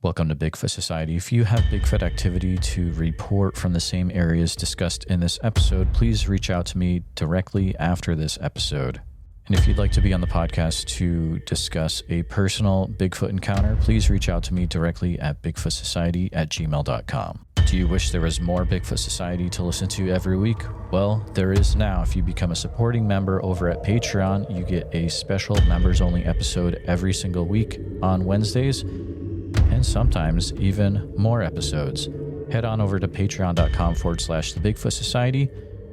Welcome to Bigfoot Society. If you have Bigfoot activity to report from the same areas discussed in this episode, please reach out to me directly after this episode. And if you'd like to be on the podcast to discuss a personal Bigfoot encounter, please reach out to me directly at bigfootsociety@gmail.com. Do you wish there was more Bigfoot Society to listen to every week? Well, there is now. If you become a supporting member over at Patreon, you get a special members-only episode every single week on Wednesdays, and sometimes even more episodes. Head on over to patreon.com/the Bigfoot Society.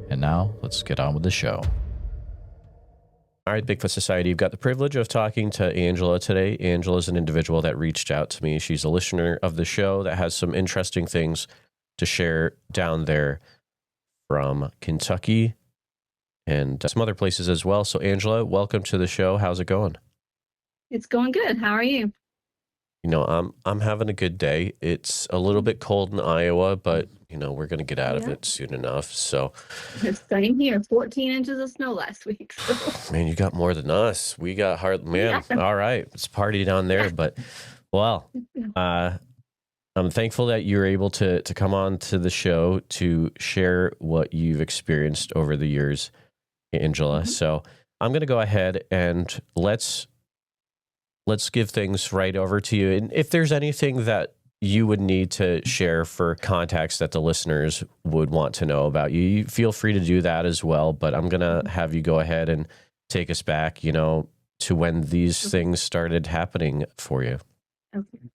And now let's get on with the show. All right, Bigfoot Society, you've got the privilege of talking to Angela today. Angela is an individual that reached out to me. She's a listener of the show that has some interesting things to share down there from Kentucky and some other places as well. So Angela, welcome to the show. How's it going? It's going good. How are you? You know, I'm having a good day. It's a little bit cold in Iowa, but, you know, we're going to get out of it soon enough. So, same here. 14 inches of snow last week. So. Man, you got more than us. We got man. Yeah. All right. It's party down there. But, well, I'm thankful that you're able to come on to the show to share what you've experienced over the years, Angela. Mm-hmm. So I'm going to go ahead and let's give things right over to you. And if there's anything that you would need to share for context that the listeners would want to know about you, you feel free to do that as well. But I'm going to have you go ahead and take us back, you know, to when these things started happening for you. Okay.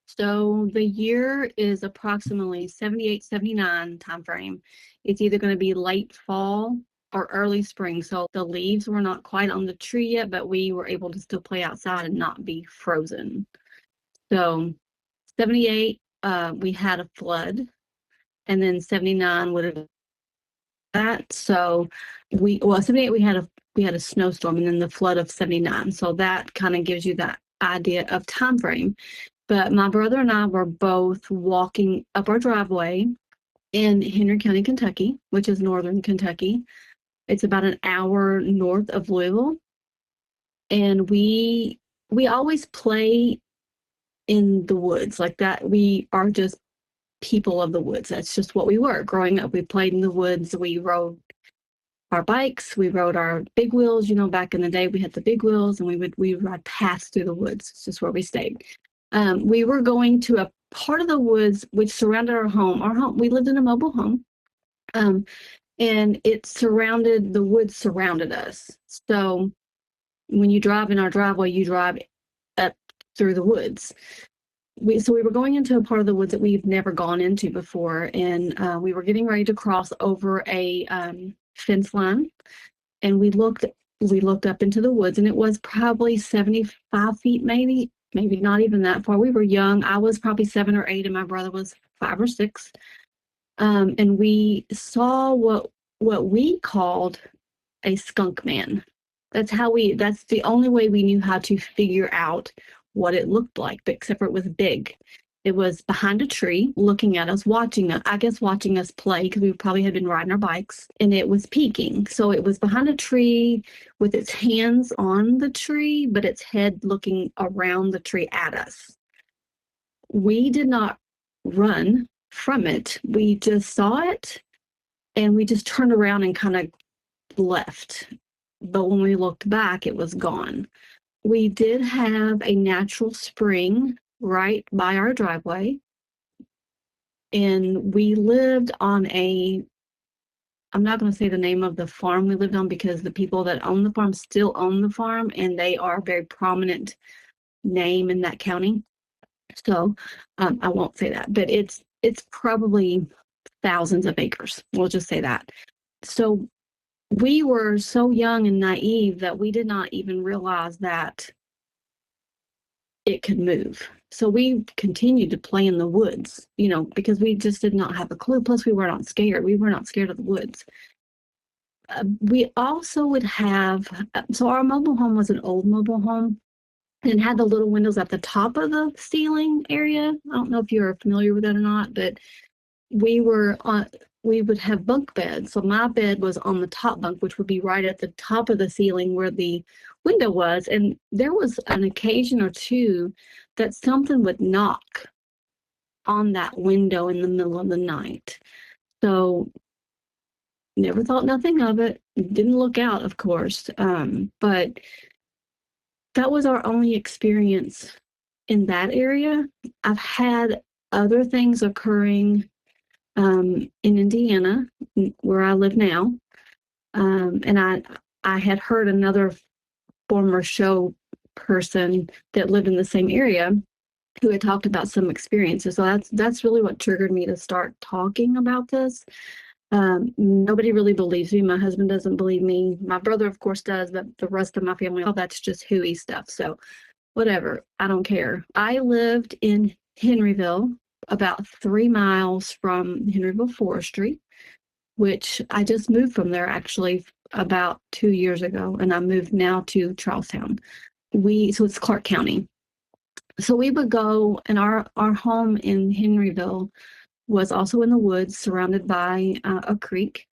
So the year is approximately 78, 79 timeframe. It's either going to be late fall or early spring. So the leaves were not quite on the tree yet, but we were able to still play outside and not be frozen. So 78, we had a flood, and then 79 would have that. So 78 we had a snowstorm, and then the flood of 79. So that kind of gives you that idea of time frame. But my brother and I were both walking up our driveway in Henry County, Kentucky, which is northern Kentucky. It's about an hour north of Louisville. And we always play in the woods like that. We are just people of the woods. That's just what we were. Growing up, we played in the woods. We rode our bikes. We rode our big wheels. You know, back in the day, we had the big wheels, and we would ride past through the woods. It's just where we stayed. We were going to a part of the woods which surrounded our home. We lived in a mobile home. And the woods surrounded us. So when you drive in our driveway, you drive up through the woods. We were going into a part of the woods that we've never gone into before. And we were getting ready to cross over a fence line. And we looked up into the woods, and it was probably 75 feet, maybe not even that far. We were young. I was probably 7 or 8, and my brother was 5 or 6. And we saw what we called a skunk man. That's the only way we knew how to figure out what it looked like, but except for it was big. It was behind a tree looking at us, watching us play, because we probably had been riding our bikes, and it was peeking. So it was behind a tree with its hands on the tree, but its head looking around the tree at us. We did not run from it. We just saw it, and we just turned around and kind of left. But when we looked back, it was gone. We did have a natural spring right by our driveway, and we lived on I'm not going to say the name of the farm we lived on, because the people that own the farm still own the farm, and they are a very prominent name in that county. So I won't say that, but it's probably thousands of acres. We'll just say that. So we were so young and naive that we did not even realize that it could move. So we continued to play in the woods, you know, because we just did not have a clue. Plus, we were not scared. We were not scared of the woods. We also would have, so our mobile home was an old mobile home, and it had the little windows at the top of the ceiling area. I don't know if you're familiar with that or not, but we would have bunk beds. So my bed was on the top bunk, which would be right at the top of the ceiling where the window was. And there was an occasion or two that something would knock on that window in the middle of the night. So never thought nothing of it. Didn't look out, of course. But that was our only experience in that area. I've had other things occurring in Indiana, where I live now. And I had heard another former show person that lived in the same area who had talked about some experiences. So that's really what triggered me to start talking about this. Nobody really believes me. My husband doesn't believe me. My brother, of course, does, but the rest of my family, oh, that's just hooey stuff. So whatever, I don't care. I lived in Henryville, about 3 miles from Henryville Forestry, which I just moved from there actually about 2 years ago, and I moved now to Charlestown. So it's Clark County. So we would go, and our home in Henryville was also in the woods, surrounded by a creek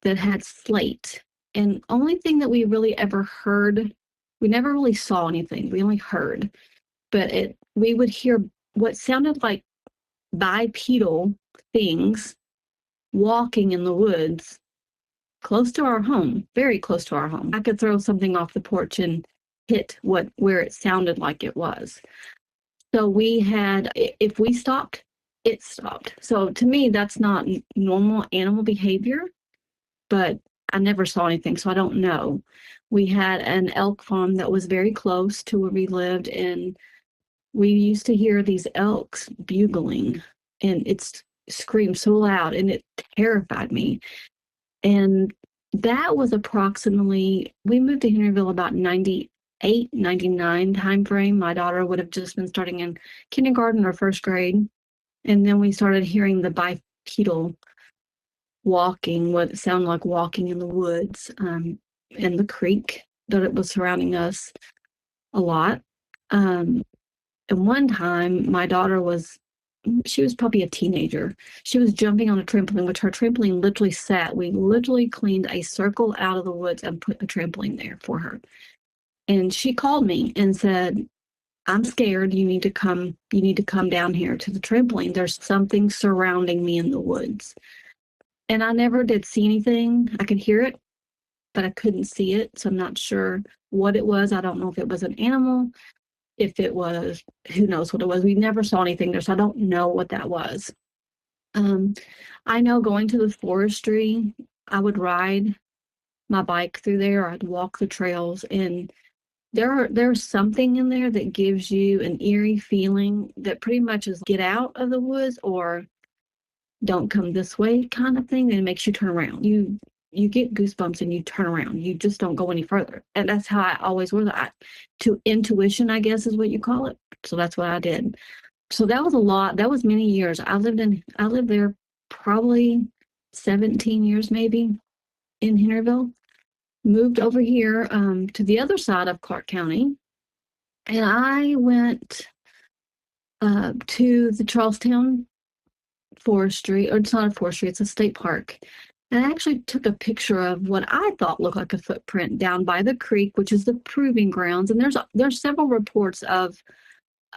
that had slate. And only thing that we really ever heard, we never really saw anything. We only heard, but we would hear what sounded like bipedal things walking in the woods close to our home, very close to our home. I could throw something off the porch and hit where it sounded like it was. So if we stopped, it stopped. So to me, that's not normal animal behavior, but I never saw anything, so I don't know. We had an elk farm that was very close to where we lived, and we used to hear these elks bugling, and it screamed so loud, and it terrified me. And that was we moved to Henryville about 98, 99 time frame. My daughter would have just been starting in kindergarten or first grade. And then we started hearing the bipedal walking, what it sounded like walking in the woods, in the creek that it was surrounding us a lot. And one time my daughter she was probably a teenager. She was jumping on a trampoline, which her trampoline literally sat. We literally cleaned a circle out of the woods and put a trampoline there for her. And she called me and said, I'm scared. You need to come down here to the trampoline. There's something surrounding me in the woods. And I never did see anything. I could hear it, but I couldn't see it. So I'm not sure what it was. I don't know if it was an animal, if it was, who knows what it was. We never saw anything there, so I don't know what that was. I know going to the forestry, I would ride my bike through there. I'd walk the trails, and there's something in there that gives you an eerie feeling that pretty much is get out of the woods or don't come this way kind of thing, and it makes you turn around. You get goosebumps and you turn around. You just don't go any further. And that's how I always was. To intuition, I guess is what you call it. So that's what I did. So that was a lot. That was many years. I lived there probably 17 years maybe in Henryville. Moved over here to the other side of Clark County. And I went to the Charlestown Forestry, or it's not a forestry, it's a state park. And I actually took a picture of what I thought looked like a footprint down by the creek, which is the proving grounds. And there's several reports of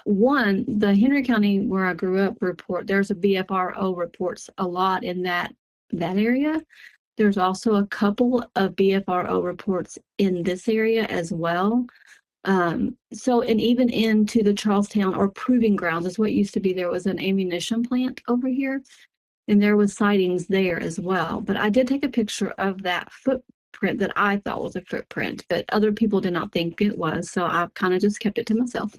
the Henry County where I grew up there's a BFRO reports a lot in that area. There's also a couple of BFRO reports in this area as well. And even into the Charlestown or proving grounds is what used to be. There was an ammunition plant over here, and there was sightings there as well. But I did take a picture of that footprint that I thought was a footprint, but other people did not think it was. So I kind of just kept it to myself.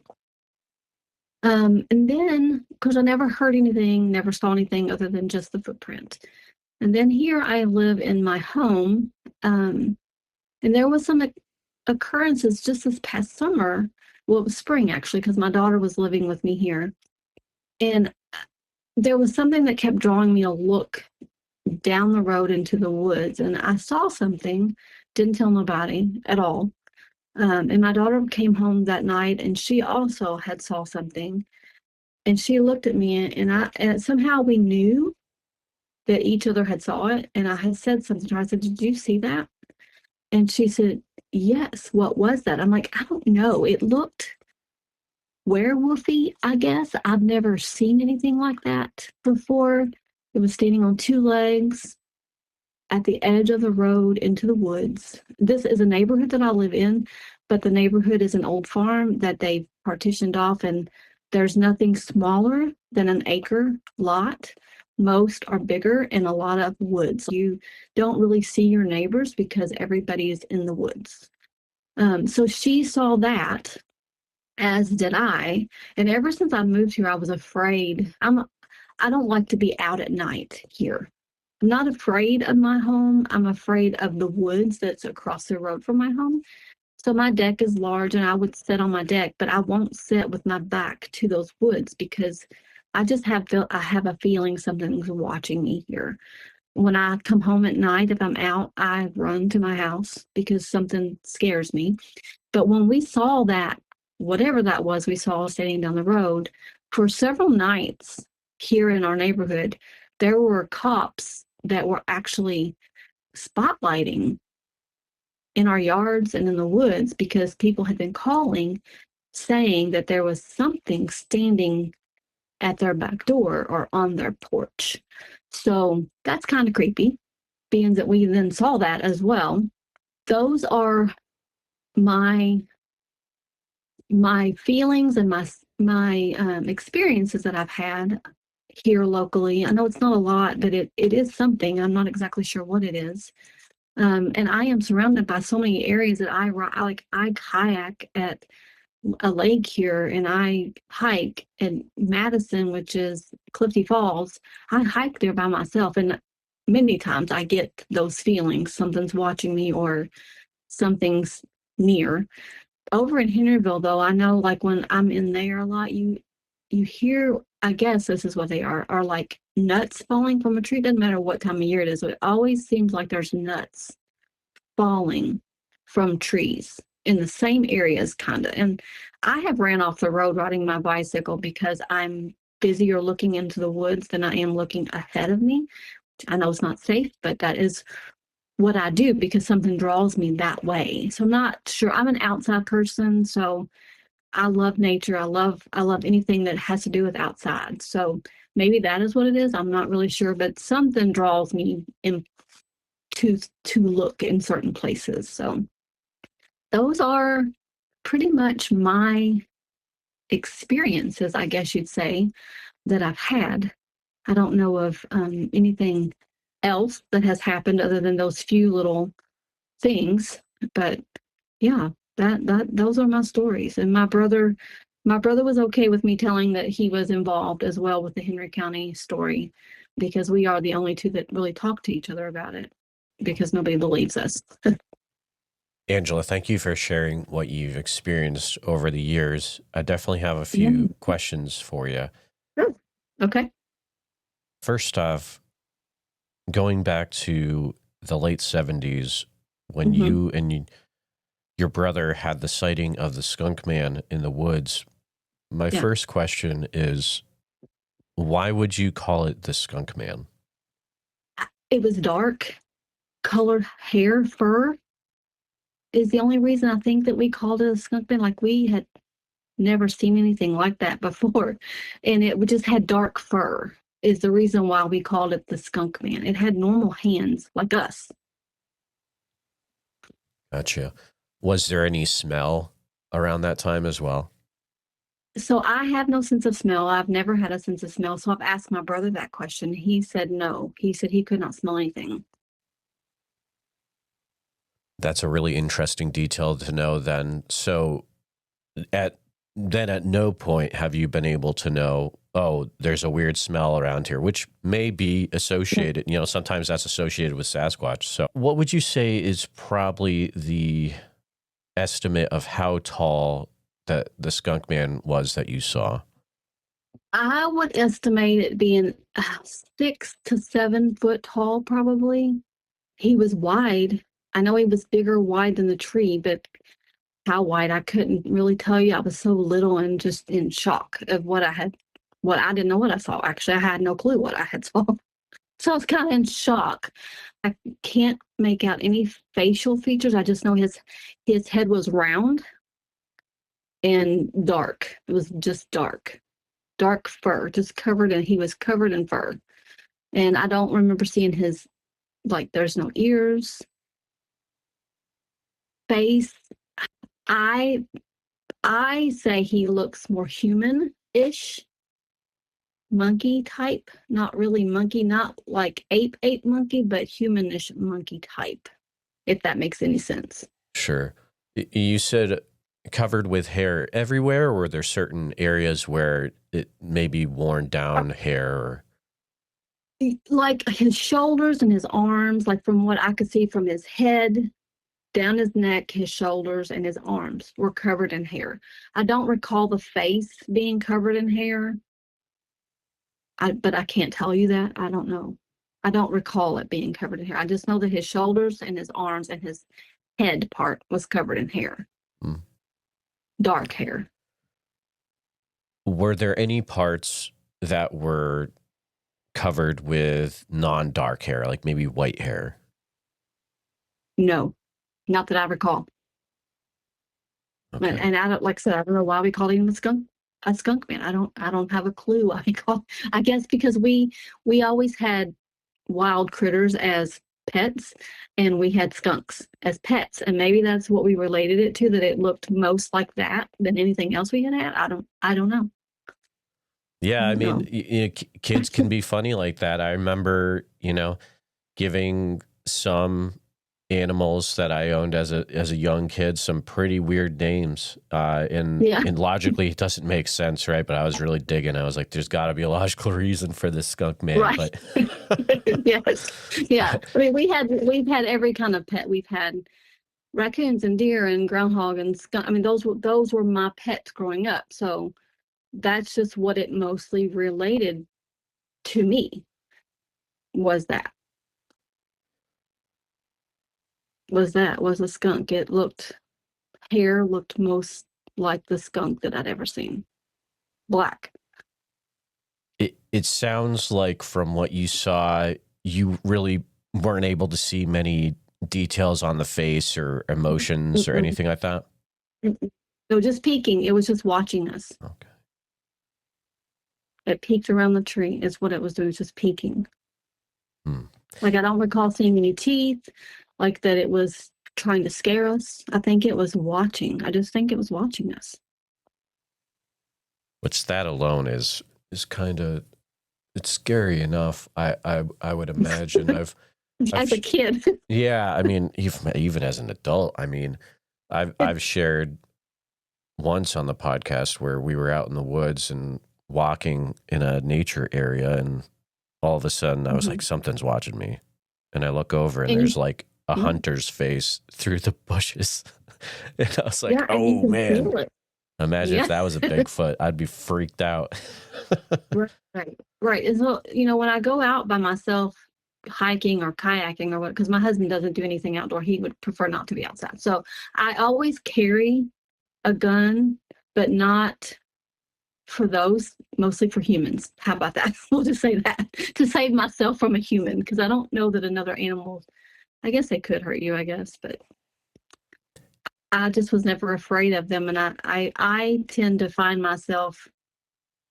And then, because I never heard anything, never saw anything other than just the footprint. And then here I live in my home, and there was some occurrences just this past summer. Well, it was spring actually, because my daughter was living with me here. And there was something that kept drawing me to look down the road into the woods. And I saw something, didn't tell nobody at all. And my daughter came home that night, and she also had saw something. And she looked at me, and somehow we knew that each other had saw it. And I had said something to her. I said, "Did you see that?" And she said, "Yes." "What was that?" I'm like, "I don't know. It looked werewolfy, I guess. I've never seen anything like that before. It was standing on two legs at the edge of the road into the woods. This is a neighborhood that I live in, but the neighborhood is an old farm that they've partitioned off, and there's nothing smaller than an acre lot. Most are bigger and a lot of woods. You don't really see your neighbors because everybody is in the woods. So she saw that, as did I. And ever since I moved here, I was afraid. I don't like to be out at night here. I'm not afraid of my home. I'm afraid of the woods that's across the road from my home. So my deck is large and I would sit on my deck, but I won't sit with my back to those woods because I have a feeling something's watching me here. When I come home at night, if I'm out, I run to my house because something scares me. But when we saw that, whatever that was, we saw standing down the road for several nights here in our neighborhood, there were cops that were actually spotlighting in our yards and in the woods because people had been calling saying that there was something standing at their back door or on their porch. So that's kind of creepy, being that we then saw that as well. Those are my feelings and my experiences that I've had here locally. I know it's not a lot, but it is something. I'm not exactly sure what it is. And I am surrounded by so many areas that I kayak at a lake here, and I hike in Madison, which is Clifty Falls. I hike there by myself, and many times I get those feelings, something's watching me or something's near. Over in Henryville, though, I know like when I'm in there a lot, you hear, I guess this is what they are like nuts falling from a tree. Doesn't matter what time of year it is. It always seems like there's nuts falling from trees in the same areas, kind of. And I have ran off the road riding my bicycle because I'm busier looking into the woods than I am looking ahead of me. I know it's not safe, but that is what I do because something draws me that way. So I'm not sure. I'm an outside person, so I love nature. I love anything that has to do with outside. So maybe that is what it is. I'm not really sure, but something draws me in to look in certain places. So those are pretty much my experiences, I guess you'd say, that I've had. I don't know of anything else that has happened other than those few little things, but yeah, that those are my stories. And my brother was okay with me telling that he was involved as well with the Henry County story because we are the only two that really talk to each other about it because nobody believes us. Angela, thank you for sharing what you've experienced over the years. I definitely have a Yeah. few questions for you. Sure. Okay. First off, going back to the late 70s, when you and your brother had the sighting of the skunk man in the woods, my Yeah. first question is, why would you call it the skunk man? It was dark colored hair, fur is the only reason I think that we called it a skunk man. Like we had never seen anything like that before. And it just had dark fur is the reason why we called it the skunk man. It had normal hands like us. Gotcha. Was there any smell around that time as well? So I have no sense of smell. I've never had a sense of smell. So I've asked my brother that question. He said no. He said he could not smell anything. That's a really interesting detail to know then. So at no point have you been able to know, oh, there's a weird smell around here, which may be associated, sometimes that's associated with Sasquatch. So what would you say is probably the estimate of how tall that the skunk man was that you saw? I would estimate it being 6 to 7 foot tall, probably. He was wide. I know he was bigger wide than the tree, but how wide I couldn't really tell you. I was so little and just in shock of what I didn't know what I saw. Actually, I had no clue what I had saw. So I was kind of in shock. I can't make out any facial features. I just know his head was round and dark. It was just dark fur, just covered, and he was covered in fur. And I don't remember seeing his, like, there's no ears, face. I say he looks more human-ish, monkey type, not really monkey, not like ape monkey, but humanish monkey type, if that makes any sense. Sure. You said covered with hair everywhere, or were there certain areas where it may be worn down hair? Or... Like his shoulders and his arms, like from what I could see from his head down his neck, his shoulders and his arms were covered in hair. I don't recall the face being covered in hair. But I can't tell you that. I don't know. I don't recall it being covered in hair. I just know that his shoulders and his arms and his head part was covered in hair. Dark hair. Were there any parts that were covered with non-dark hair, like maybe white hair? No, not that I recall. Okay. And I don't, like I said, I don't know why we called him a skunk man. I don't have a clue why we call. I guess because we always had wild critters as pets, and we had skunks as pets, and maybe that's what we related it to, that it looked most like that than anything else we had. I don't know. Yeah, I mean, kids can be funny like that. I remember, giving some animals that I owned as a young kid some pretty weird names, and logically it doesn't make sense, right? But I was really digging. I was like, "There's got to be a logical reason for this skunk man." Right. But Yes, yeah. I mean, we've had every kind of pet. We've had raccoons and deer and groundhog and skunk. I mean, those were my pets growing up. So that's just what it mostly related to me. Was a skunk. Hair looked most like the skunk that I'd ever seen. Black. it sounds like from what you saw, you really weren't able to see many details on the face or emotions or anything like that. No, just peeking. It was just watching us. Okay. It peeked around the tree. Is what it was doing, just peeking. Hmm. Like, I don't recall seeing any teeth, like that it was trying to scare us. I think it was watching. I just think it was watching us. Which that alone is kind of, it's scary enough. I would imagine. As a kid. Yeah, I mean, even as an adult, I mean, I've shared once on the podcast where we were out in the woods and walking in a nature area, and all of a sudden I was like, something's watching me. And I look over and there's like a hunter's face through the bushes. And I was like, oh man, imagine if that was a Bigfoot. I'd be freaked out. Right. And so, when I go out by myself hiking or kayaking or what, because my husband doesn't do anything outdoor, he would prefer not to be outside. So I always carry a gun, but not for those, mostly for humans. How about that? We'll just say that, to save myself from a human, because I don't know that another animal, I guess they could hurt you, I guess, but I just was never afraid of them. And I tend to find myself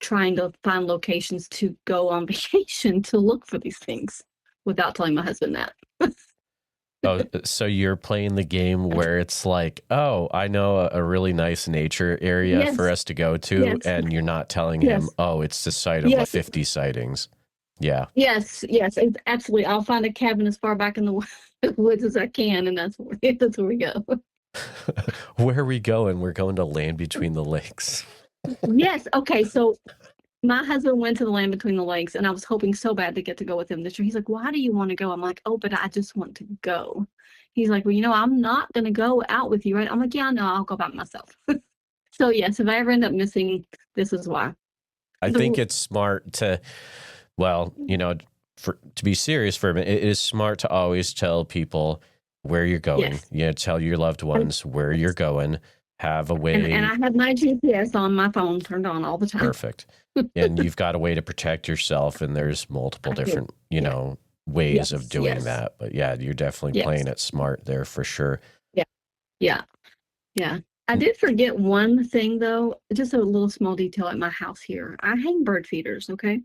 trying to find locations to go on vacation to look for these things without telling my husband that. Oh, so you're playing the game where it's like, oh, I know a really nice nature area for us to go to, and you're not telling him, oh, it's the site of 50 sightings. Yeah. Yes, absolutely. I'll find a cabin as far back in the woods as I can, and that's where we go. Where are we going? We're going to Land Between the Lakes. Yes. Okay. So my husband went to the Land Between the Lakes, and I was hoping so bad to get to go with him this year. He's like, why do you want to go? I'm like, oh, but I just want to go. He's like, well, I'm not going to go out with you, right? I'm like, yeah, no, I'll go by myself. So yes, if I ever end up missing, this is why. I think it's smart to, to be serious for a minute, it is smart to always tell people where you're going. Yes. Tell your loved ones where you're going. Have a way. And I have my GPS on my phone turned on all the time. Perfect. And you've got a way to protect yourself, and there's multiple different, ways of doing that. But yeah, you're definitely playing it smart there for sure. Yeah. I did forget one thing though, just a little small detail at my house here. I hang bird feeders, okay?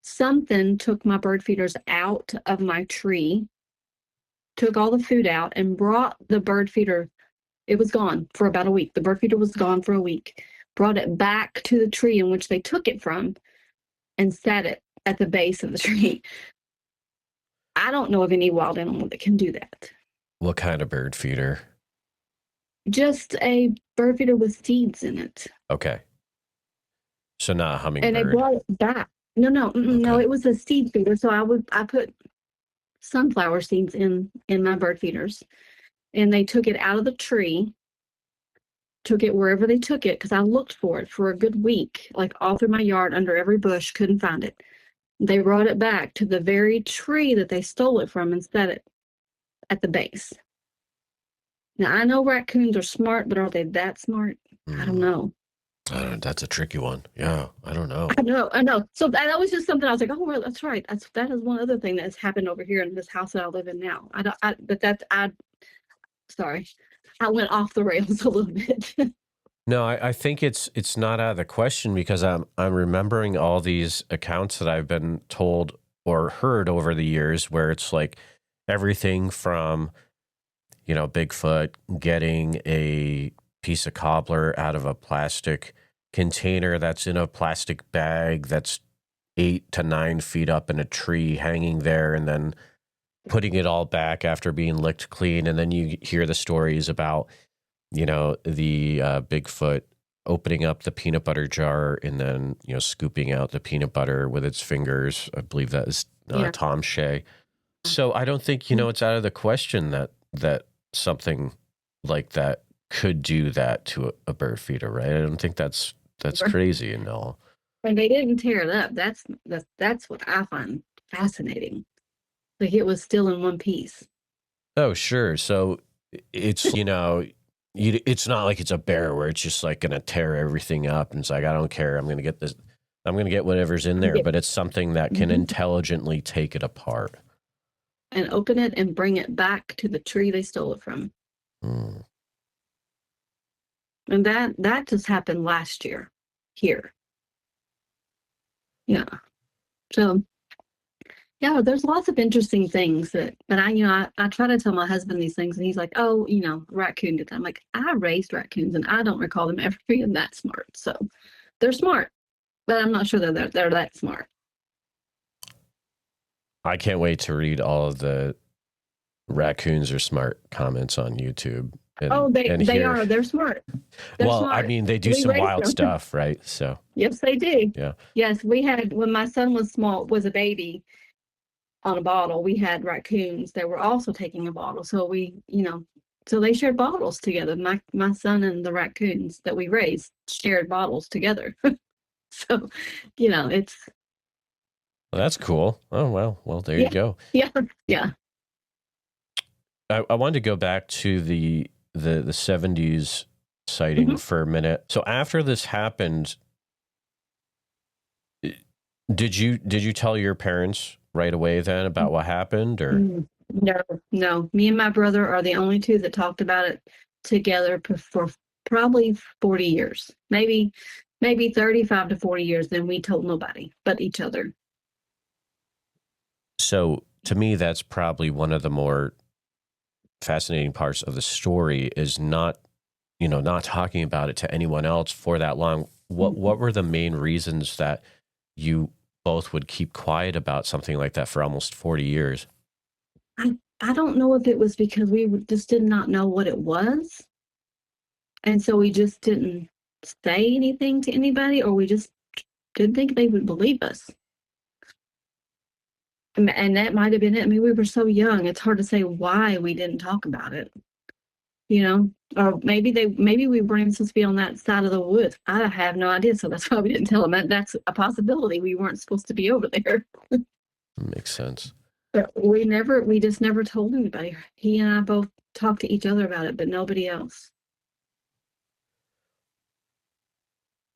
Something took my bird feeders out of my tree, took all the food out, and brought the bird feeder. It was gone for about a week. The bird feeder was gone for a week. Brought it back to the tree in which they took it from and set it at the base of the tree. I don't know of any wild animal that can do that. What kind of bird feeder? Just a bird feeder with seeds in it. Okay. So not a And they hummingbird. brought it back. No, Okay. it was a seed feeder. So I put sunflower seeds in my bird feeders, and they took it out of the tree, took it wherever they took it, because I looked for it for a good week, like all through my yard, under every bush, couldn't find it. They brought it back to the very tree that they stole it from and set it at the base. Now, I know raccoons are smart, but are they that smart? I don't know. That's a tricky one. Yeah, I don't know. I know. So that was just something I was like, oh, well, that's right. That is one other thing that's happened over here in this house that I live in now. Sorry, I went off the rails a little bit. No, I think it's not out of the question, because I'm remembering all these accounts that I've been told or heard over the years, where it's like everything from, Bigfoot getting a piece of cobbler out of a plastic container that's in a plastic bag that's 8 to 9 feet up in a tree hanging there, and then putting it all back after being licked clean. And then you hear the stories about, the Bigfoot opening up the peanut butter jar and then, scooping out the peanut butter with its fingers. I believe that is Tom Shea. So I don't think, it's out of the question that something like that could do that to a bird feeder, right? I don't think that's crazy and all. And they didn't tear it up. That's what I find fascinating. Like, it was still in one piece. Oh, sure. So it's, it's not like it's a bear where it's just like going to tear everything up and it's like, I don't care, I'm going to get this, I'm going to get whatever's in there. But it's something that can intelligently take it apart and open it and bring it back to the tree they stole it from. And that just happened last year here. Yeah. So yeah, there's lots of interesting things but I try to tell my husband these things, and he's like, oh, raccoon did that. I'm like, I raised raccoons and I don't recall them ever being that smart. So they're smart, but I'm not sure that they're that smart. I can't wait to read all of the raccoons are smart comments on YouTube. They are. They're smart. They're smart. I mean, they do some wild stuff, right? So yes, they do. Yeah. Yes, we had, when my son was a baby on a bottle, we had raccoons that were also taking a bottle. So so they shared bottles together. My son and the raccoons that we raised shared bottles together. So, it's. Well, that's cool. Oh, well, there you go. Yeah. Yeah. I wanted to go back to the 70s sighting for a minute. So after this happened, did you tell your parents right away then about what happened, or? No. Me and my brother are the only two that talked about it together for probably 40 years, maybe 35 to 40 years. Then we told nobody but each other. So to me, that's probably one of the more fascinating parts of the story, is not talking about it to anyone else for that long. What were the main reasons that you both would keep quiet about something like that for almost 40 years? I don't know if it was because we just did not know what it was, and so we just didn't say anything to anybody, or we just didn't think they would believe us. And that might have been it. I mean, we were so young, it's hard to say why we didn't talk about it, or maybe we weren't even supposed to be on that side of the woods. I have no idea. So that's why we didn't tell them. That's a possibility. We weren't supposed to be over there. Makes sense. But we just never told anybody. He and I both talked to each other about it, but nobody else.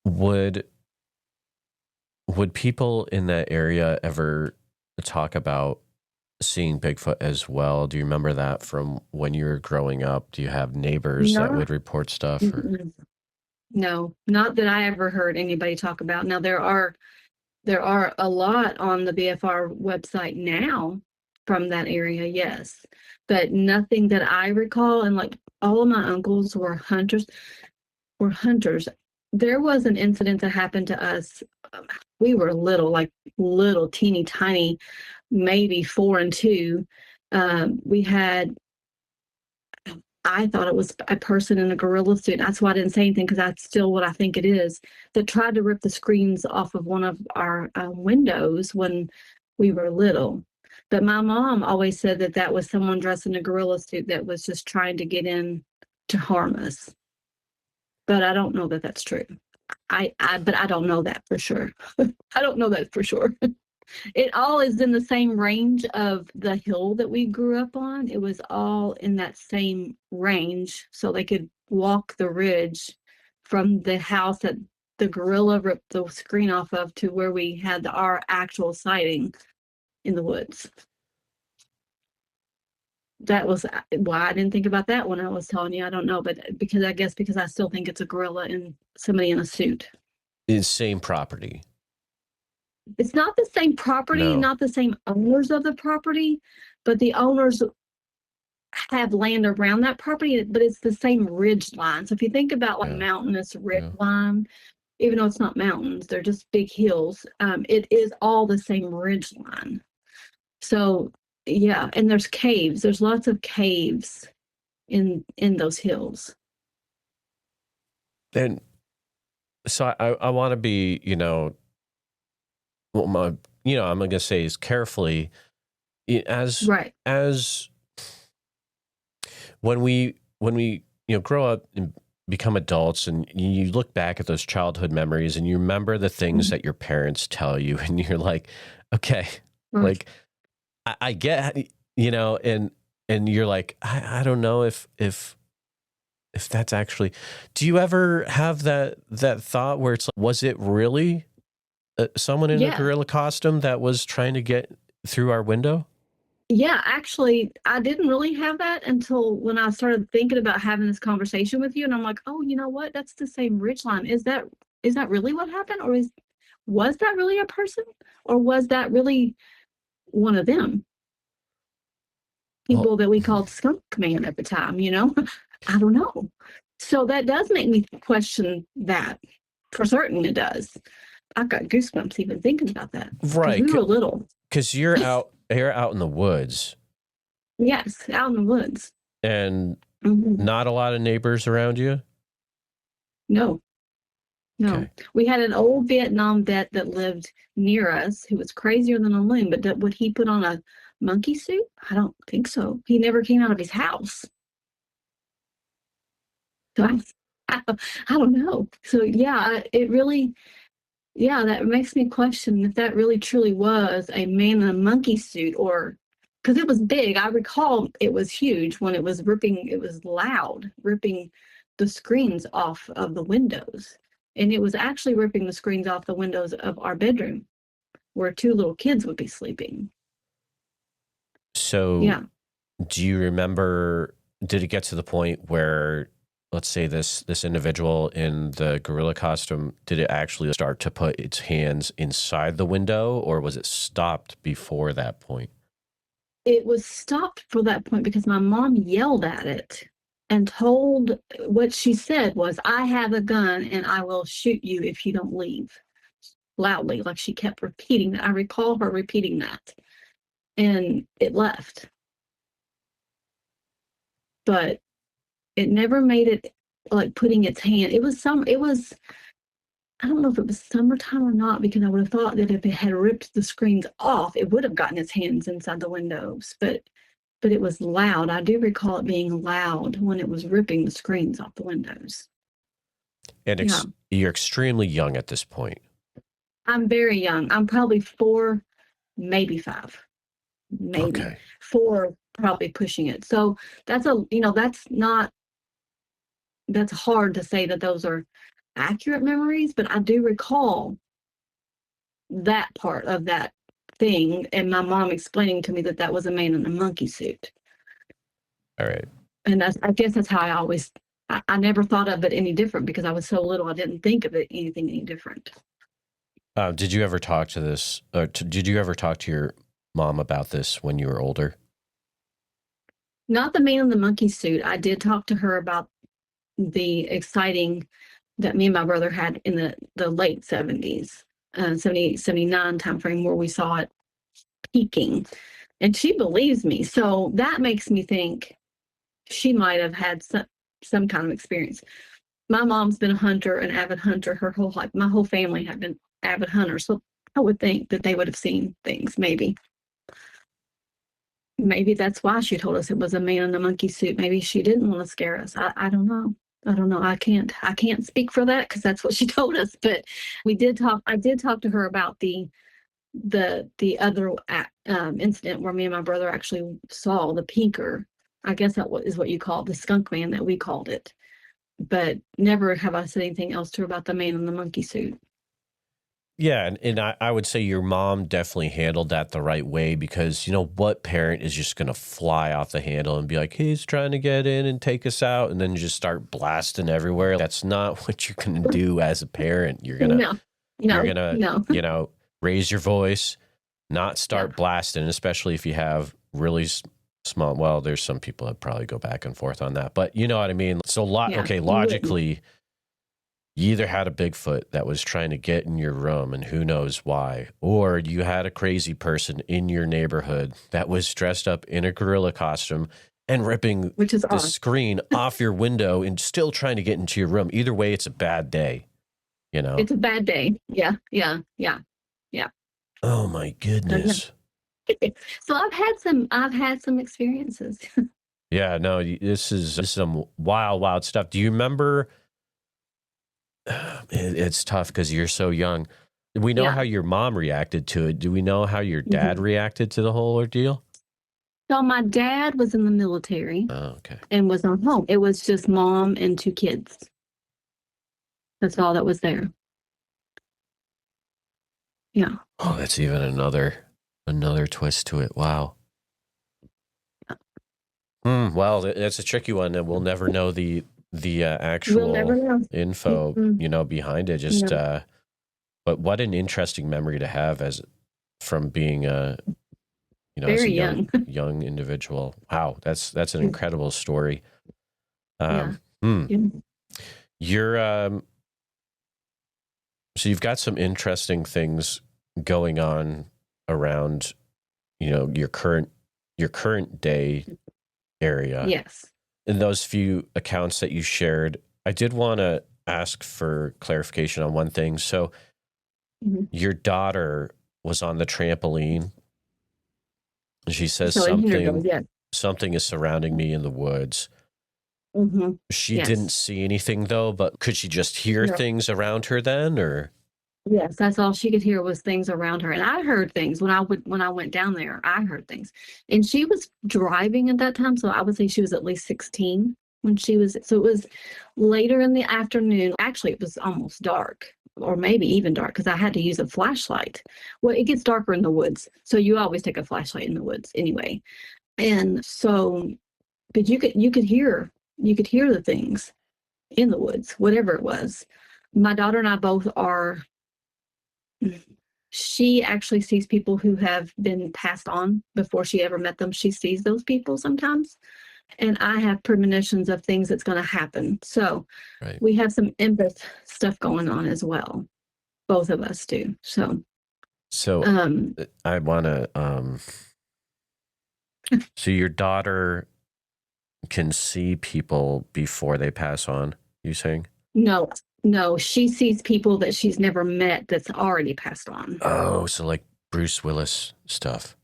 Would people in that area ever talk about seeing Bigfoot as well? Do you remember that from when you were growing up? Do you have neighbors that No. would report stuff? Or? Mm-mm. No, not that I ever heard anybody talk about. Now there are a lot on the BFR website now from that area, yes, but nothing that I recall. And like all of my uncles were hunters. There was an incident that happened to us. We were little, like little teeny tiny, maybe 4 and 2. We had, I thought it was a person in a gorilla suit. That's why I didn't say anything, because that's still what I think it is, that tried to rip the screens off of one of our windows when we were little. But my mom always said that that was someone dressed in a gorilla suit that was just trying to get in to harm us. But I don't know that that's true. But I don't know that for sure. I don't know that for sure. It all is in the same range of the hill that we grew up on. It was all in that same range, so they could walk the ridge from the house that the gorilla ripped the screen off of to where we had our actual sighting in the woods. That was why I didn't think about that when I was telling you. I don't know, but because I still think it's a gorilla and somebody in a suit. It's same property. It's not the same property, No. not the same owners of the property, but the owners have land around that property, but it's the same ridge line. So if you think about like mountainous ridge line, even though it's not mountains, they're just big hills, it is all the same ridge line. So yeah, and there's caves. There's lots of caves in those hills. And so I want to be, well, I'm going to say is carefully as when we grow up and become adults, and you look back at those childhood memories and you remember the things that your parents tell you, and you're like, okay, like I get, and you're like, I don't know if that's actually, do you ever have that thought where it's like, was it really someone in a gorilla costume that was trying to get through our window? Yeah, actually, I didn't really have that until when I started thinking about having this conversation with you, and I'm like, oh, you know what? That's the same ridge line. Is that really what happened, or was that really a person, or was that really one of them people that we called Skunk Man at the time? I don't know. So that does make me question that. For certain, it does. I've got goosebumps even thinking about that. Right, we were little. Because you're out in the woods. Yes, out in the woods. And not a lot of neighbors around you? No. Okay. We had an old Vietnam vet that lived near us who was crazier than a loon, but would he put on a monkey suit? I don't think so. He never came out of his house. So I don't know. So yeah, it really, that makes me question if that really truly was a man in a monkey suit, or because it was big. I recall it was huge when it was ripping. It was loud, ripping the screens off of the windows, and it was actually ripping the screens off the windows of our bedroom, where 2 little kids would be sleeping. So, do you remember? Did it get to the point where, let's say this individual in the gorilla costume, did it actually start to put its hands inside the window, or was it stopped before that point? It was stopped for that point because my mom yelled at it and told, what she said was, I have a gun and I will shoot you if you don't leave. Loudly, like she kept repeating that. I recall her repeating that. And it left. But it never made it, like putting its hand. It was I don't know if it was summertime or not, because I would have thought that if it had ripped the screens off, it would have gotten its hands inside the windows. But it was loud. I do recall it being loud when it was ripping the screens off the windows. And you're extremely young at this point. I'm very young. I'm probably 4, maybe 5. Maybe. Okay. 4, probably pushing it. So that's that's hard to say that those are accurate memories, but I do recall that part of that thing, and my mom explaining to me that that was a man in a monkey suit. All right. And I guess that's how I never thought of it any different because I was so little. I didn't think of it anything any different. Did you ever talk to this, or did you ever talk to your mom about this when you were older? Not the man in the monkey suit. I did talk to her about the exciting that me and my brother had in the late 70s, 78, 79 timeframe where we saw it peaking. And she believes me. So that makes me think she might have had some kind of experience. My mom's been a hunter, an avid hunter her whole life. My whole family have been avid hunters. So I would think that they would have seen things, maybe. Maybe that's why she told us it was a man in a monkey suit. Maybe she didn't want to scare us. I don't know. I don't know. I can't speak for that because that's what she told us. But we did talk. I did talk to her about the other incident where me and my brother actually saw the pinker. I guess that is what you call it, the skunk man that we called it. But never have I said anything else to her about the man in the monkey suit. Yeah, and I would say your mom definitely handled that the right way because, you know, what parent is just going to fly off the handle and be like, hey, he's trying to get in and take us out, and then just start blasting everywhere? That's not what you're going to do as a parent. You're going to, you know, raise your voice, not start blasting, especially if you have really small. Well, there's some people that probably go back and forth on that, but you know what I mean? So, logically, you either had a Bigfoot that was trying to get in your room and who knows why, or you had a crazy person in your neighborhood that was dressed up in a gorilla costume and ripping the screen off your window and still trying to get into your room. Either way, it's a bad day, you know? It's a bad day. Yeah. Oh my goodness. So I've had some experiences. Yeah, no, this is some wild stuff. Do you remember? It's tough because you're so young. We know how your mom reacted to it. Do we know how your dad reacted to the whole ordeal? So my dad was in the military. Oh, okay. And was on home. It was just mom and 2 kids. That's all that was there. Yeah. Oh, that's even another twist to it. Wow. Well, that's a tricky one, and we'll never know the actual info, you know, behind it. Just, but what an interesting memory to have from being a, you know, as a young individual. Wow, that's an incredible story. You're so you've got some interesting things going on around, you know, your current day area. Yes. In those few accounts that you shared, I did want to ask for clarification on one thing. So your daughter was on the trampoline. She says something is surrounding me in the woods. She didn't see anything though, but could she just hear things around her then, or? Yes, that's all she could hear was things around her. And I heard things when I went down there. I heard things. And she was driving at that time, so I would say she was at least 16 when she was. So it was later in the afternoon. Actually, it was almost dark, or maybe even dark, because I had to use a flashlight. Well, it gets darker in the woods, so you always take a flashlight in the woods anyway. And so, but you could hear the things in the woods, whatever it was. My daughter and I both are. She actually sees people who have been passed on before she ever met them. She sees those people sometimes. And I have premonitions of things that's going to happen. So we have some empath stuff going on as well. Both of us do. So I want to, so your daughter can see people before they pass on, you saying? No, she sees people that she's never met that's already passed on. Oh, so like Bruce Willis stuff.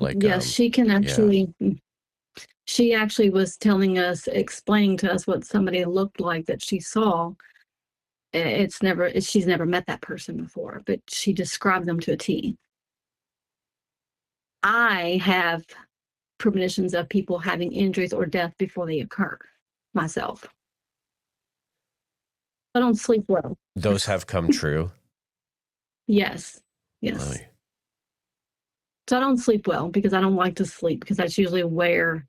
Like yes, she can actually. Yeah. She actually was explaining to us what somebody looked like that she saw. She's never met that person before, but she described them to a T. I have premonitions of people having injuries or death before they occur myself. I don't sleep well. Those have come true. Yes. Really? So I don't sleep well because I don't like to sleep, because that's usually where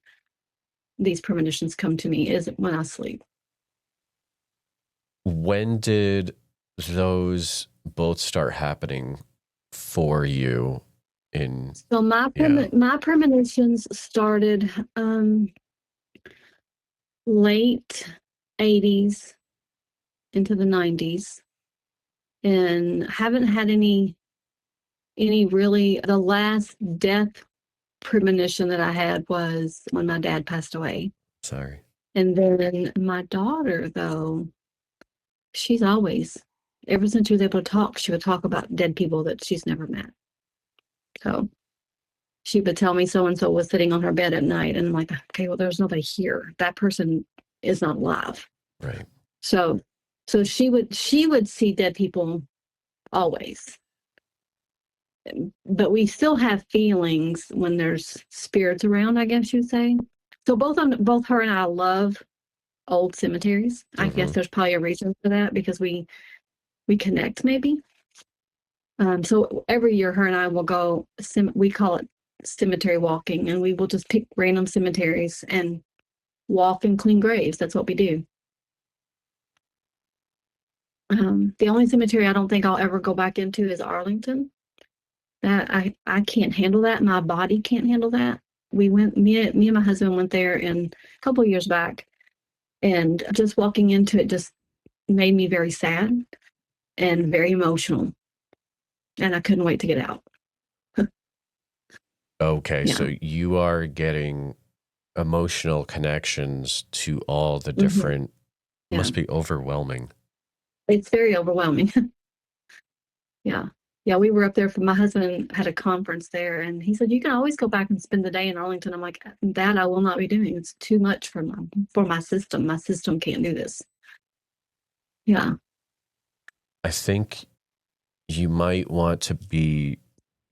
these premonitions come to me, is when I sleep. When did those both start happening for you? So my premonitions started late 80s into the 90s, and haven't had any really. The last death premonition that I had was when my dad passed away. Sorry. And then my daughter, though, she's always, ever since she was able to talk, she would talk about dead people that she's never met. So she would tell me so and so was sitting on her bed at night, and I'm like, okay, well, there's nobody here. That person is not alive. Right. So she would see dead people always. But we still have feelings when there's spirits around, I guess you'd say. So both her and I love old cemeteries. I guess there's probably a reason for that, because we connect, maybe. So every year her and I will go, we call it cemetery walking, and we will just pick random cemeteries and walk and clean graves. That's what we do. The only cemetery I don't think I'll ever go back into is Arlington. That I can't handle that. My body can't handle that. Me and my husband went there a couple of years back, and just walking into it just made me very sad and very emotional, and I couldn't wait to get out. Okay, Yeah. so you are getting emotional connections to all the different. Must be overwhelming. It's very overwhelming. Yeah, we were up there my husband had a conference there, and he said, you can always go back and spend the day in Arlington. I'm like, that I will not be doing. It's too much for my system. My system can't do this. Yeah. I think you might want to be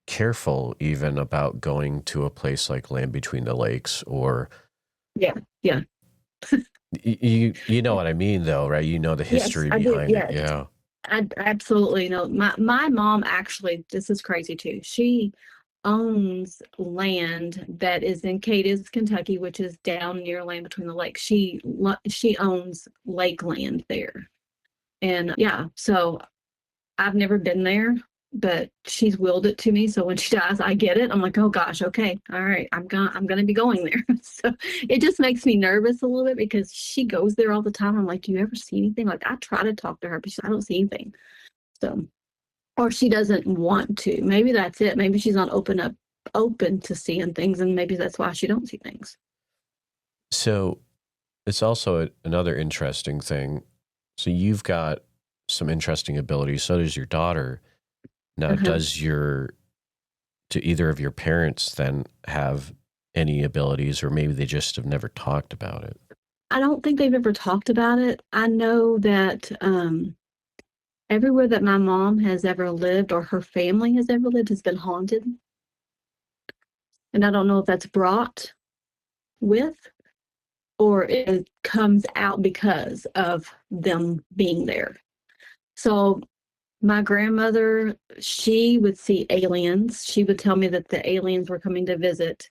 careful even about going to a place like Land Between the Lakes, or Yeah. you know what I mean, though, right? You know the history behind it. Yeah. I absolutely know. My mom, actually, this is crazy too. She owns land that is in Cadiz, Kentucky, which is down near Land Between the Lakes. She owns lake land there. And yeah, so I've never been there, but she's willed it to me. So when she dies, I get it. I'm like, oh gosh, okay, all right, I'm gonna be going there. So it just makes me nervous a little bit, because she goes there all the time. I'm like, do you ever see anything? Like, I try to talk to her, but I don't see anything. So, or she doesn't want to. Maybe that's it. Maybe she's not open to seeing things, and maybe that's why she don't see things. So it's also another interesting thing. So you've got some interesting abilities. So does your daughter. Now, do either of your parents then have any abilities, or maybe they just have never talked about it? I don't think they've ever talked about it. I know that everywhere that my mom has ever lived, or her family has ever lived, has been haunted. And I don't know if that's brought with, or it comes out because of them being there. So my grandmother, she would see aliens. She would tell me that the aliens were coming to visit.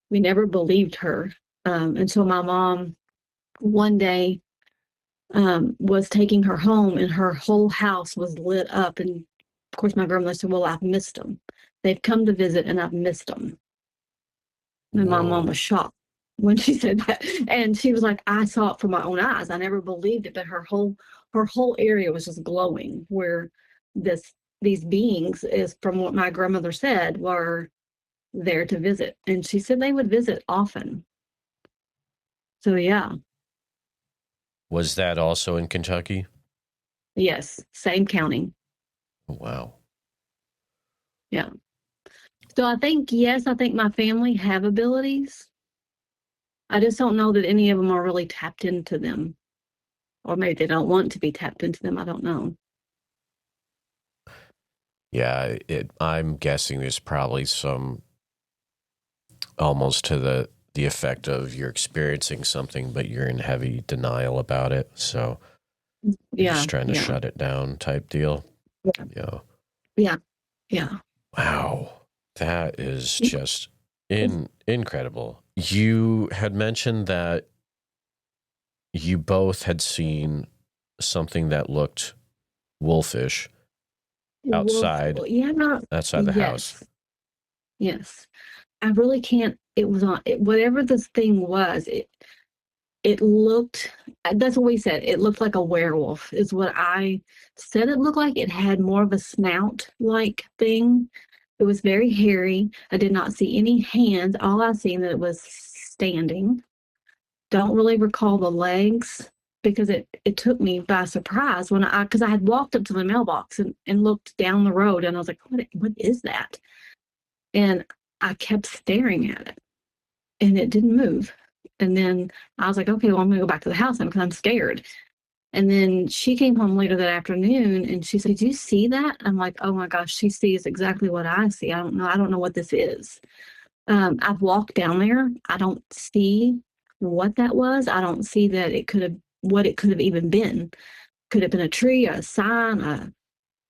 We never believed her until my mom one day was taking her home, and her whole house was lit up. And of course, my grandmother said, well, I've missed them. They've come to visit, and I've missed them. And my mom was shocked when she said that. And she was like, I saw it from my own eyes. I never believed it, but her whole area was just glowing, where these beings, is from what my grandmother said, were there to visit. And she said they would visit often. So yeah. Was that also in Kentucky? Yes, same county. Wow. Yeah. So I think my family have abilities. I just don't know that any of them are really tapped into them. Or maybe they don't want to be tapped into them. I don't know. Yeah, I'm guessing there's probably some, almost to the effect of you're experiencing something, but you're in heavy denial about it. So you're just trying to shut it down type deal. Yeah. Wow. That is just incredible. You had mentioned that you both had seen something that looked wolfish outside outside the house. Yes. I really can't. It was on whatever this thing was. It looked. That's what we said. It looked like a werewolf. Is what I said. It looked like it had more of a snout-like thing. It was very hairy. I did not see any hands. All I seen that it was standing. Don't really recall the legs because it took me by surprise when because I had walked up to the mailbox and looked down the road and I was like, what is that? And I kept staring at it and it didn't move. And then I was like, okay, well, I'm gonna go back to the house because I'm scared. And then she came home later that afternoon and she said, did you see that? I'm like, oh my gosh, she sees exactly what I see. I don't know what this is. I've walked down there. I don't see what that was. I don't see that what it could have even been. Could have been a tree, a sign,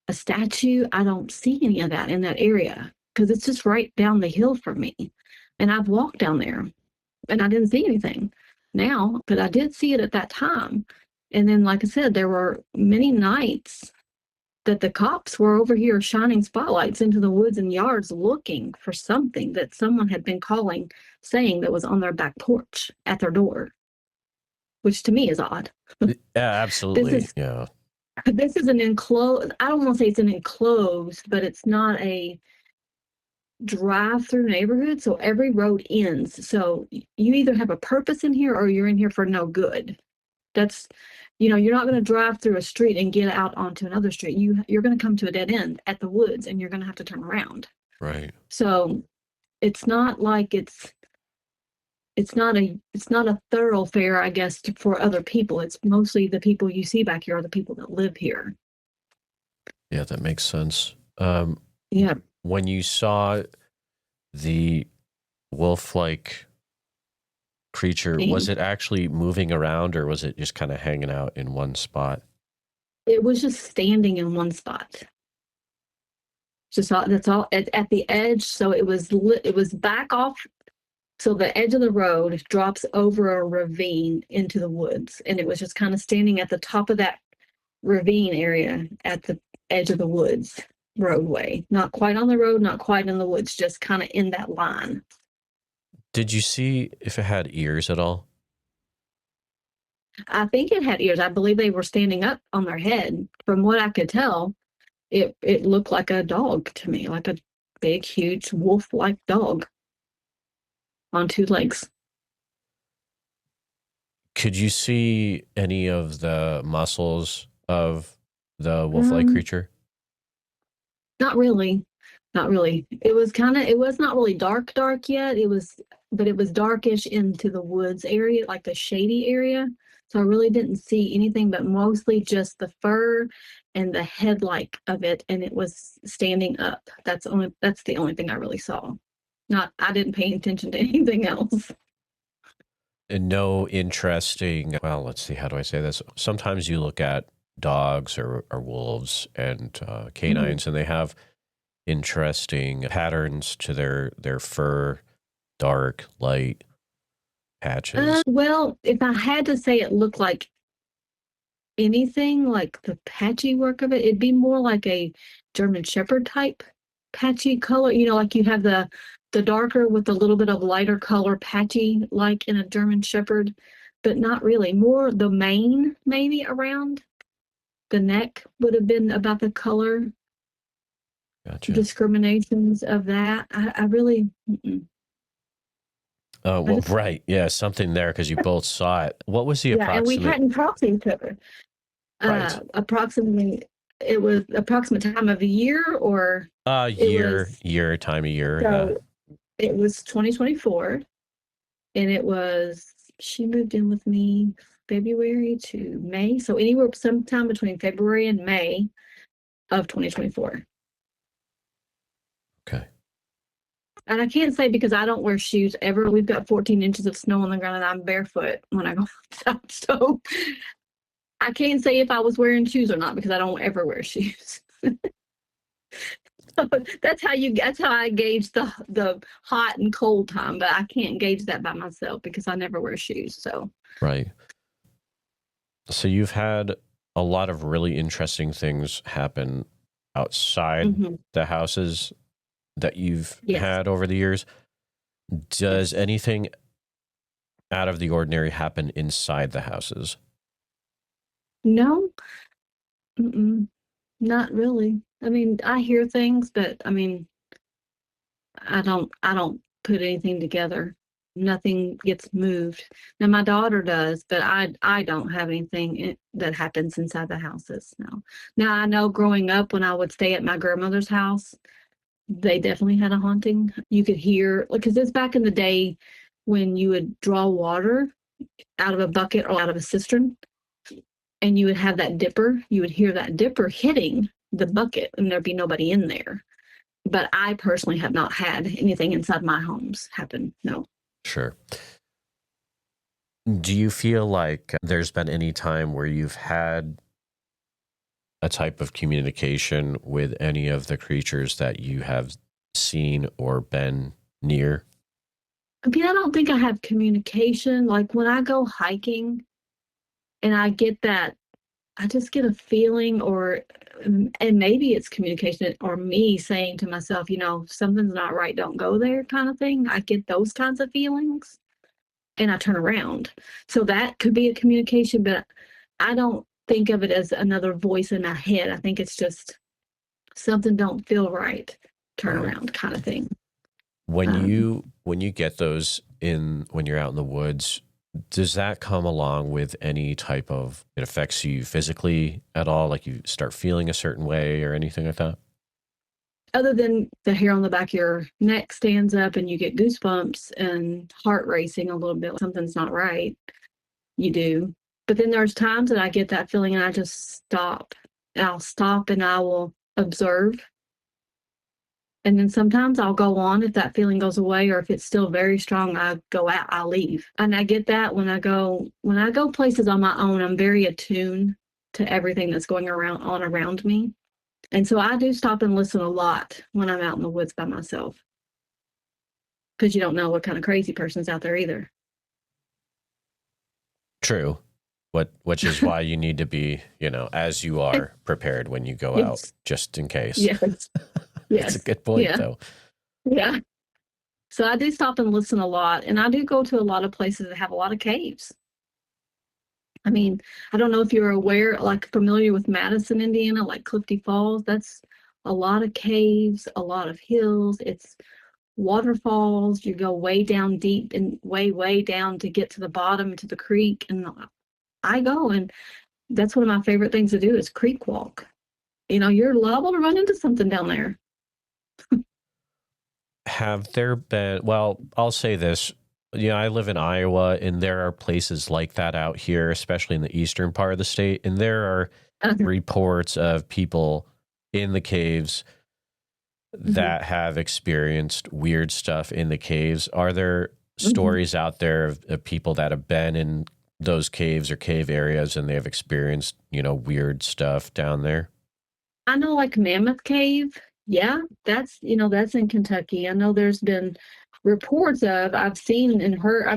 a statue. I don't see any of that in that area because it's just right down the hill from me. And I've walked down there and I didn't see anything now, but I did see it at that time. And then, like I said, there were many nights that the cops were over here shining spotlights into the woods and yards looking for something that someone had been saying that was on their back porch at their door, which to me is odd. Yeah, absolutely. This is an enclosed, I don't want to say it's an enclosed, but it's not a drive-through neighborhood. So every road ends. So you either have a purpose in here or you're in here for no good. That's, you're not going to drive through a street and get out onto another street. You're going to come to a dead end at the woods and you're going to have to turn around. Right. So it's not like it's not a thoroughfare, I guess, for other people. It's mostly the people you see back here are the people that live here. Yeah, that makes sense. Yeah. When you saw the wolf-like creature, was it actually moving around or was it just kind of hanging out in one spot? It was just standing in one spot. That's all at the edge. So it was back off. So the edge of the road drops over a ravine into the woods. And it was just kind of standing at the top of that ravine area at the edge of the woods roadway. Not quite on the road, not quite in the woods, just kind of in that line. Did you see if it had ears at all? I think it had ears. I believe they were standing up on their head. From what I could tell, it looked like a dog to me, like a big, huge wolf-like dog on two legs. Could you see any of the muscles of the wolf-like creature? Not really. Not really. It was not really dark yet. But it was darkish into the woods area, like the shady area. So I really didn't see anything, but mostly just the fur and the head-like of it. And it was standing up. That's the only thing I really saw. I didn't pay attention to anything else. And no interesting, well, let's see, how do I say this? Sometimes you look at dogs or wolves and canines, and they have interesting patterns to their fur, dark, light patches. Well, if I had to say it looked like anything, like the patchy work of it, it'd be more like a German Shepherd type patchy color. Like you have the darker with a little bit of lighter color patchy, like in a German Shepherd, but not really. More the mane, maybe around the neck would have been about the color. Gotcha. Discriminations of that. I really. Well, right. Yeah, something there because you both saw it. What was the approximate? And we hadn't talked to each other. Right. Approximately, it was approximate time of the year or? Year, time of year. So it was 2024 and she moved in with me February to May. So anywhere sometime between February and May of 2024. Okay. And I can't say because I don't wear shoes ever. We've got 14 inches of snow on the ground and I'm barefoot when I go outside. So I can't say if I was wearing shoes or not because I don't ever wear shoes. That's how I gauge the hot and cold time, but I can't gauge that by myself because I never wear shoes. So Right. So you've had a lot of really interesting things happen outside the houses that you've yes, had over the years. Does yes. anything out of the ordinary happen inside the houses? No, not really. I mean, I hear things, but I mean, I don't put anything together. Nothing gets moved. Now my daughter does, but I don't have anything that happens inside the houses. No. Now I know growing up when I would stay at my grandmother's house, they definitely had a haunting. You could hear, because it's back in the day when you would draw water out of a bucket or out of a cistern, and you would have that dipper. You would hear that dipper hitting the bucket, and there'd be nobody in there. But I personally have not had anything inside my homes happen. No. Sure. Do you feel like there's been any time where you've had a type of communication with any of the creatures that you have seen or been near? I mean, I don't think I have communication. Like when I go hiking and I get that, I just get a feeling, or, and maybe it's communication or me saying to myself, something's not right, don't go there kind of thing. I get those kinds of feelings and I turn around. So that could be a communication, but I don't think of it as another voice in my head. I think it's just something don't feel right, turn Right. around kind of thing. When you get those when you're out in the woods, does that come along with any type of, it affects you physically at all? Like you start feeling a certain way or anything like that? Other than the hair on the back of your neck stands up and you get goosebumps and heart racing a little bit, like something's not right, you do. But then there's times that I get that feeling and I just stop. I'll stop and I will observe. And then sometimes I'll go on if that feeling goes away, or if it's still very strong, I go out, I'll leave. And I get that when I go places on my own, I'm very attuned to everything that's going on around me. And so I do stop and listen a lot when I'm out in the woods by myself. Because you don't know what kind of crazy person's out there either. True. Which is why you need to be, as you are, prepared when you go out, Yes. just in case. Yes. That's a good point, Yeah. though. Yeah. So I do stop and listen a lot. And I do go to a lot of places that have a lot of caves. I mean, I don't know if you're aware, like familiar with Madison, Indiana, like Clifty Falls. That's a lot of caves, a lot of hills. It's waterfalls. You go way down deep and way, way down to get to the bottom, to the creek. And I go, and that's one of my favorite things to do is creek walk. You're liable to run into something down there. Have there been, well, I'll say this. I live in Iowa, and there are places like that out here, especially in the eastern part of the state. And there are reports of people in the caves that have experienced weird stuff in the caves. Are there stories out there of people that have been in those caves or cave areas and they have experienced, weird stuff down there? I know, like Mammoth Cave. Yeah, that's in Kentucky. I know there's been reports I've seen and heard,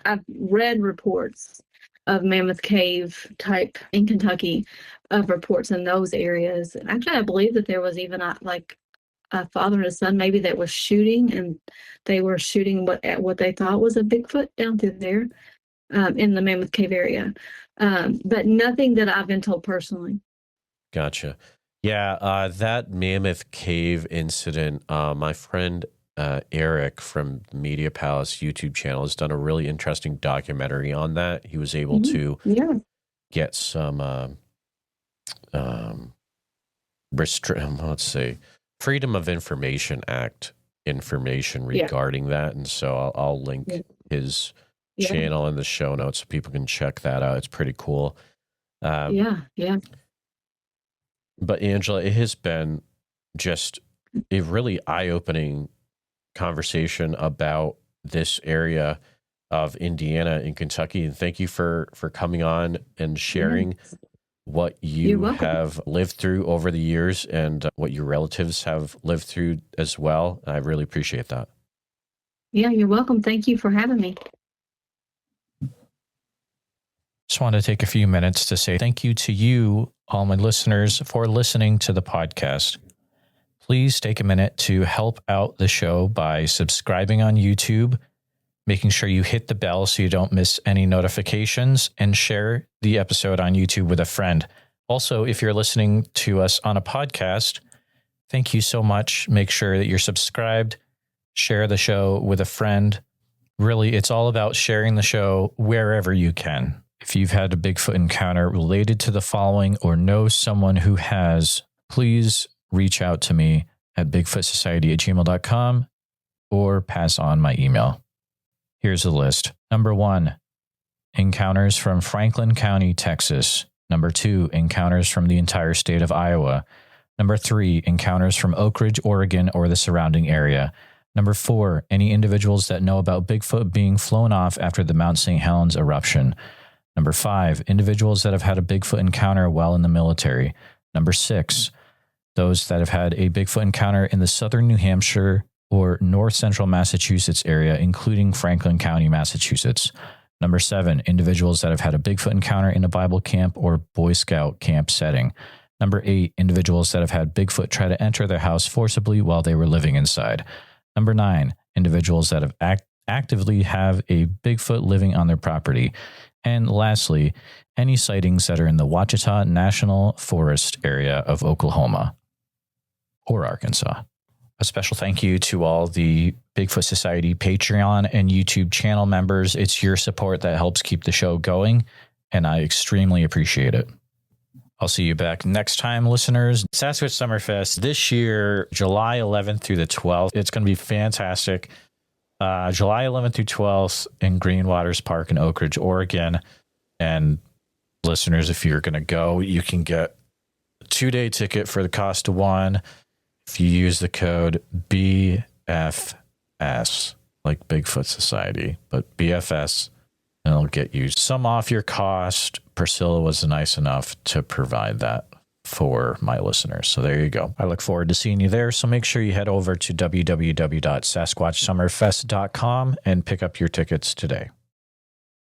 I've read reports of Mammoth Cave type in Kentucky, of reports in those areas. Actually, I believe that there was even a father and a son maybe that was shooting, and they were shooting what they thought was a Bigfoot down through there, in the Mammoth Cave area. But nothing that I've been told personally. Gotcha. Yeah, that Mammoth Cave incident, my friend Eric from Media Palace YouTube channel has done a really interesting documentary on that. He was able to get some let's say, Freedom of Information Act information regarding that. And so I'll link his channel in the show notes so people can check that out. It's pretty cool. Yeah. But Angela, it has been just a really eye-opening conversation about this area of Indiana and Kentucky. And thank you for coming on and sharing what You're you welcome. have lived through over the years and what your relatives have lived through as well. I really appreciate that. Yeah, you're welcome. Thank you for having me. Just want to take a few minutes to say thank you to you, all my listeners, for listening to the podcast. Please take a minute to help out the show by subscribing on YouTube, making sure you hit the bell so you don't miss any notifications, and share the episode on YouTube with a friend. Also, if you're listening to us on a podcast, thank you so much. Make sure that you're subscribed, share the show with a friend. Really, it's all about sharing the show wherever you can. If you've had a Bigfoot encounter related to the following or know someone who has, please reach out to me at bigfootsociety@gmail.com or pass on my email. Here's the list. Number 1, encounters from Franklin County, Texas. Number 2, encounters from the entire state of Iowa. Number 3, encounters from Oak Ridge, Oregon, or the surrounding area. Number 4, any individuals that know about Bigfoot being flown off after the Mount St. Helens eruption. Number 5, individuals that have had a Bigfoot encounter while in the military. Number 6, those that have had a Bigfoot encounter in the southern New Hampshire or north central Massachusetts area, including Franklin County, Massachusetts. Number 7, individuals that have had a Bigfoot encounter in a Bible camp or Boy Scout camp setting. Number 8, individuals that have had Bigfoot try to enter their house forcibly while they were living inside. Number 9, individuals that have actively have a Bigfoot living on their property. And lastly, any sightings that are in the Ouachita National Forest area of Oklahoma or Arkansas. A special thank you to all the Bigfoot Society Patreon and YouTube channel members. It's your support that helps keep the show going, and I extremely appreciate it. I'll see you back next time, listeners. Sasquatch Summerfest this year, July 11th through the 12th. It's going to be fantastic. July 11th through 12th in Green Waters Park in Oak Ridge, Oregon. And listeners, if you're going to go, you can get a 2-day ticket for the cost of one. If you use the code BFS, like Bigfoot Society, but BFS, and it'll get you some off your cost. Priscilla was nice enough to provide that for my listeners. So there you go. I look forward to seeing you there. So make sure you head over to www.sasquatchsummerfest.com and pick up your tickets today.